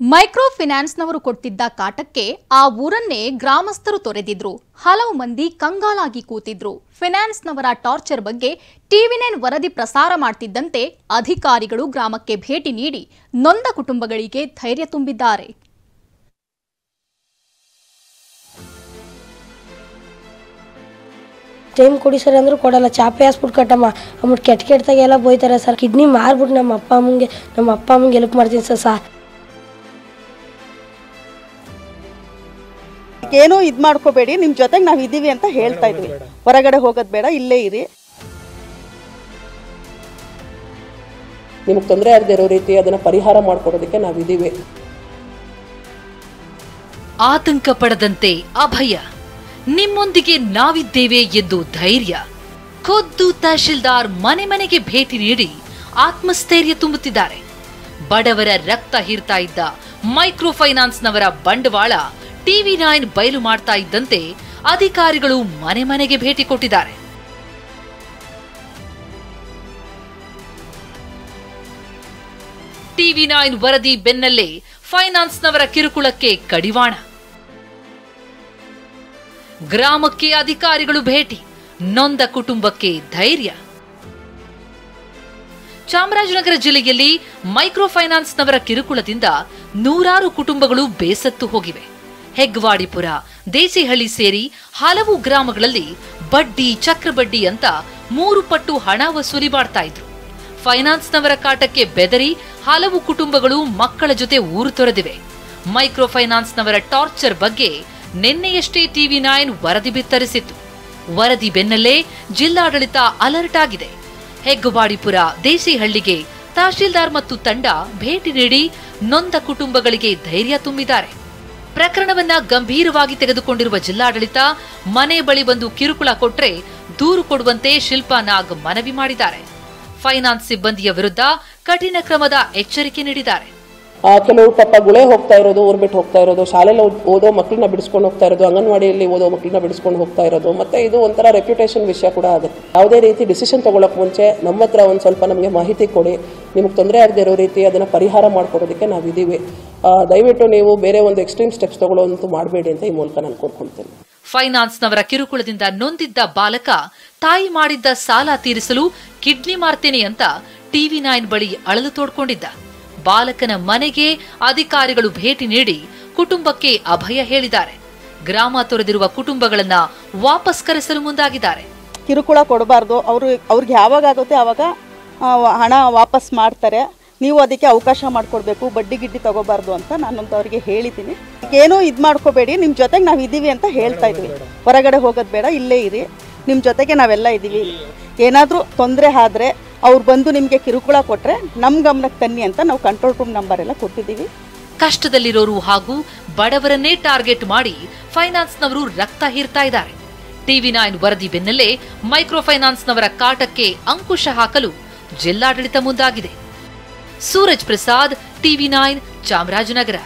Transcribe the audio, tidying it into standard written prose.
Micro ಫೈನಾನ್ಸ್ನವರು ಕೊಟ್ಟಿದ್ದ ಕಾಟಕ್ಕೆ ಆ ಊರನ್ನೇ ಗ್ರಾಮಸ್ಥರು ತೊರೆದಿದ್ರು. ಹಲವು ಮಂದಿ ಕಂಗಾಲಾಗಿ ಕೂತಿದ್ರು. ಫೈನಾನ್ಸ್ನವರ ಟಾರ್ಚರ್ ಬಗ್ಗೆ ಟಿವಿ9 ವರದಿ ಪ್ರಸಾರ ಮಾಡ್ತಿದ್ದಂತೆ ಅಧಿಕಾರಿಗಳು ಗ್ರಾಮಕ್ಕೆ ಭೇಟಿ ನೀಡಿ ನೊಂದ ಕುಟುಂಬಗಳಿಗೆ ಧೈರ್ಯ ತುಂಬಿದ್ದಾರೆ. ಟೈಮ್ ಕೊಡಿ ಸರ್ ಅಂದ್ರೂ ಕೊಡಲ್ಲ. ಚಾಪೆ ಹಾಸ್ಬಿಟ್ಟು ಕಟ್ಟಮ್ಮ ಅಂದ್ಬಿಟ್ಟು ಕೆಟ್ಟದಾಗೆಲ್ಲ ಬೋಯ್ತಾರೆ ಸರ್. ಕಿಡ್ನಿ ಮಾರ್ಬಿಟ್ಟು ನಮ್ಮ ಅಪ್ಪ ಅಮ್ಮಂಗೆ ಹೆಲ್ಪ್ ಮಾಡ್ತೀನಿ ಸರ್. ಏನೋ ಇದು ಮಾಡ್ಕೋಬೇಡಿ, ನಿಮ್ಮ ಜೊತೆಗೆ ನಾವು ಇದ್ದೀವಿ ಅಂತ ಹೇಳ್ತಾ ಇದ್ವಿ. ಹೊರಗಡೆ ಹೋಗೋದು ಬೇಡ, ಇಲ್ಲೇ ಇರಿ. ನಿಮಗೆ ತೊಂದರೆ ಆಗದೆ ಇರೋ ರೀತಿ ಅದನ್ನ ಪರಿಹಾರ ಮಾಡಿಕೊಡೋದಕ್ಕೆ ನಾವಿದ್ದೀವಿ. ಆತಂಕ ಪಡದಂತೆ ಅಭಯ, ನಿಮ್ಮೊಂದಿಗೆ ನಾವಿದ್ದೇವೆ ಎಂದು ಧೈರ್ಯ. ಖುದ್ದು ತಹಶೀಲ್ದಾರ್ ಮನೆ ಮನೆಗೆ ಭೇಟಿ ನೀಡಿ ಆತ್ಮಸ್ಥೈರ್ಯ ತುಂಬುತ್ತಿದ್ದಾರೆ. ಬಡವರ ರಕ್ತ ಹೀರ್ತಾ ಇದ್ದ ಮೈಕ್ರೋ ಫೈನಾನ್ಸ್ನವರ ಬಂಡವಾಳ ಟಿವಿ9 ಬಯಲು ಮಾಡ್ತಾ ಇದ್ದಂತೆ ಅಧಿಕಾರಿಗಳು ಮನೆ ಮನೆಗೆ ಭೇಟಿ ಕೊಟ್ಟಿದ್ದಾರೆ. ಟಿವಿ9 ವರದಿ ಬೆನ್ನಲ್ಲೇ ಫೈನಾನ್ಸ್ನವರ ಕಿರುಕುಳಕ್ಕೆ ಕಡಿವಾಣ. ಗ್ರಾಮಕ್ಕೆ ಅಧಿಕಾರಿಗಳು ಭೇಟಿ, ನೊಂದ ಕುಟುಂಬಕ್ಕೆ ಧೈರ್ಯ. ಚಾಮರಾಜನಗರ ಜಿಲ್ಲೆಯಲ್ಲಿ ಮೈಕ್ರೋ ಫೈನಾನ್ಸ್ನವರ ಕಿರುಕುಳದಿಂದ ನೂರಾರು ಕುಟುಂಬಗಳು ಬೇಸತ್ತು ಹೋಗಿವೆ. ಹೆಗ್ವಾಡಿಪುರ, ದೇಸಿಹಳ್ಳಿ ಸೇರಿ ಹಲವು ಗ್ರಾಮಗಳಲ್ಲಿ ಬಡ್ಡಿ, ಚಕ್ರಬಡ್ಡಿ ಅಂತ 3 ಪಟ್ಟು ಹಣ ವಸೂಲಿ ಮಾಡ್ತಾ ಇದ್ರು. ಫೈನಾನ್ಸ್ನವರ ಕಾಟಕ್ಕೆ ಬೆದರಿ ಹಲವು ಕುಟುಂಬಗಳು ಮಕ್ಕಳ ಜೊತೆ ಊರು ತೊರೆದಿವೆ. ಮೈಕ್ರೋ ಫೈನಾನ್ಸ್ನವರ ಟಾರ್ಚರ್ ಬಗ್ಗೆ ನಿನ್ನೆಯಷ್ಟೇ ಟಿವಿ9 ವರದಿ ಬಿತ್ತರಿಸಿತ್ತು. ವರದಿ ಬೆನ್ನಲ್ಲೇ ಜಿಲ್ಲಾಡಳಿತ ಅಲರ್ಟ್ ಆಗಿದೆ. ಹೆಗ್ಗವಾಡಿಪುರ, ದೇಸಿಹಳ್ಳಿಗೆ ತಹಶೀಲ್ದಾರ್ ಮತ್ತು ತಂಡ ಭೇಟಿ ನೀಡಿ ನೊಂದ ಕುಟುಂಬಗಳಿಗೆ ಧೈರ್ಯ ತುಂಬಿದ್ದಾರೆ. ಪ್ರಕರಣವನ್ನ ಗಂಭೀರವಾಗಿ ತೆಗೆದುಕೊಂಡಿರುವ ಜಿಲ್ಲಾಡಳಿತ ಮನೆ ಬಳಿ ಬಂದು ಕಿರುಕುಳ ಕೊಟ್ರೆ ದೂರು ಕೊಡುವಂತೆ ಶಿಲ್ಪಾ ನಾಗ್ ಮನವಿ ಮಾಡಿದ್ದಾರೆ. ಫೈನಾನ್ಸ್ ಸಿಬ್ಬಂದಿಯ ವಿರುದ್ಧ ಕಠಿಣ ಕ್ರಮದ ಎಚ್ಚರಿಕೆ ನೀಡಿದ್ದಾರೆ. ಕೆಲವು ಪಾಪ ಗುಳೆ ಹೋಗ್ತಾ ಇರೋದು, ಊರ್ ಬಿಟ್ಟು ಹೋಗ್ತಾ ಇರೋದು, ಶಾಲೆಯಲ್ಲಿ ಓದೋ ಮಕ್ಕಳನ್ನ ಬಿಡಿಸ್ಕೊಂಡು ಹೋಗ್ತಾ ಇರೋದು, ಅಂಗನವಾಡಿಯಲ್ಲಿ ಓದೋ ಮಕ್ಕಳನ್ನ ಬಿಡಿಸ್ಕೊಂಡು ಹೋಗ್ತಾ ಇರೋದು, ಮತ್ತೆ ಇದು ಒಂಥರ ರೆಪ್ಯುಟೇಷನ್ ವಿಷಯ ಕೂಡ ಆಗುತ್ತೆ. ಯಾವುದೇ ರೀತಿ ಡಿಸಿಷನ್ ತಗೊಳ್ಳೋಕೆ ಮುಂಚೆ ನಮ್ಮ ಹತ್ರ ಒಂದು ಸ್ವಲ್ಪ ನಮಗೆ ಮಾಹಿತಿ ಕೊಡಿ, ನಿಮಗೆ ತೊಂದರೆ ಆಗದೆ ಇರೋ ರೀತಿ ಅದನ್ನ ಪರಿಹಾರ ಮಾಡ್ಕೊಡೋದಕ್ಕೆ ನಾವಿದ್ದೀವಿ. ದಯವಿಟ್ಟು ನೀವು ಬೇರೆ ಒಂದು ಎಕ್ಸ್ಟ್ರೀಮ್ ಸ್ಟೆಪ್ಸ್ ತಗೊಳ್ಳೋದಂತೂ ಮಾಡಬೇಡಿ ಅಂತ ಈ ಮೂಲಕ ನಾನು ಕೋರ್ಕೊಳ್ತೇನೆ. ಫೈನಾನ್ಸ್ನವರ ಕಿರುಕುಳದಿಂದ ನೊಂದಿದ್ದ ಬಾಲಕ ತಾಯಿ ಮಾಡಿದ್ದ ಸಾಲ ತೀರಿಸಲು ಕಿಡ್ನಿ ಮಾರ್ತೇನೆ ಅಂತ ಟಿವಿ9 ಬಳಿ ಅಳಲು ತೋಡ್ಕೊಂಡಿದ್ದ. ಬಾಲಕನ ಮನೆಗೆ ಅಧಿಕಾರಿಗಳು ಭೇಟಿ ನೀಡಿ ಕುಟುಂಬಕ್ಕೆ ಅಭಯ ಹೇಳಿದ್ದಾರೆ. ಗ್ರಾಮ ತೊರೆದಿರುವ ಕುಟುಂಬಗಳನ್ನ ವಾಪಸ್ ಕರೆಸಲು ಮುಂದಾಗಿದ್ದಾರೆ. ಕಿರುಕುಳ ಕೊಡಬಾರ್ದು, ಅವ್ರಿಗೆ ಯಾವಾಗ ಆಗುತ್ತೆ ಆವಾಗ ಹಣ ವಾಪಸ್ ಮಾಡ್ತಾರೆ. ನೀವು ಅದಕ್ಕೆ ಅವಕಾಶ ಮಾಡಿಕೊಡ್ಬೇಕು, ಬಡ್ಡಿ ಗಿಡ್ಡಿ ತಗೋಬಾರ್ದು ಅಂತ ನಾನಂತ ಅವರಿಗೆ ಹೇಳಿದ್ದೀನಿ. ಏನೋ ಇದು ಮಾಡ್ಕೋಬೇಡಿ, ನಿಮ್ಮ ಜೊತೆಗೆ ನಾವು ಇದ್ದೀವಿ ಅಂತ ಹೇಳ್ತಾ ಇದ್ವಿ. ಹೊರಗಡೆ ಹೋಗೋದು ಬೇಡ, ಇಲ್ಲೇ ಇರಿ. ನಿಮ್ಮ ಜೊತೆಗೆ ನಾವೆಲ್ಲ ಇದ್ದೀವಿ. ಏನಾದರೂ ತೊಂದರೆ ಆದ್ರೆ ಅವ್ರು ಬಂದು ನಿಮಗೆ ಕಿರುಕುಳ ಕೊಟ್ರೆ ನಮ್ಮ ಗಮನಕ್ಕೆ ತನ್ನಿ ಅಂತ ನಾವು ಕಂಟ್ರೋಲ್ ರೂಮ್ ನಂಬರ್ ಎಲ್ಲ ಕೊಟ್ಟಿದ್ದೀವಿ. ಕಷ್ಟದಲ್ಲಿರೋರು ಹಾಗೂ ಬಡವರನ್ನೇ ಟಾರ್ಗೆಟ್ ಮಾಡಿ ಫೈನಾನ್ಸ್ನವರು ರಕ್ತ ಹೀರ್ತಾ ಇದ್ದಾರೆ. ಟಿವಿ9 ವರದಿ ಬೆನ್ನಲ್ಲೇ ಮೈಕ್ರೋ ಫೈನಾನ್ಸ್ನವರ ಕಾಟಕ್ಕೆ ಅಂಕುಶ ಹಾಕಲು ಜಿಲ್ಲಾಡಳಿತ ಮುಂದಾಗಿದೆ. ಸೂರಜ್ ಪ್ರಸಾದ್, ಟಿವಿ9, ಚಾಮರಾಜನಗರ.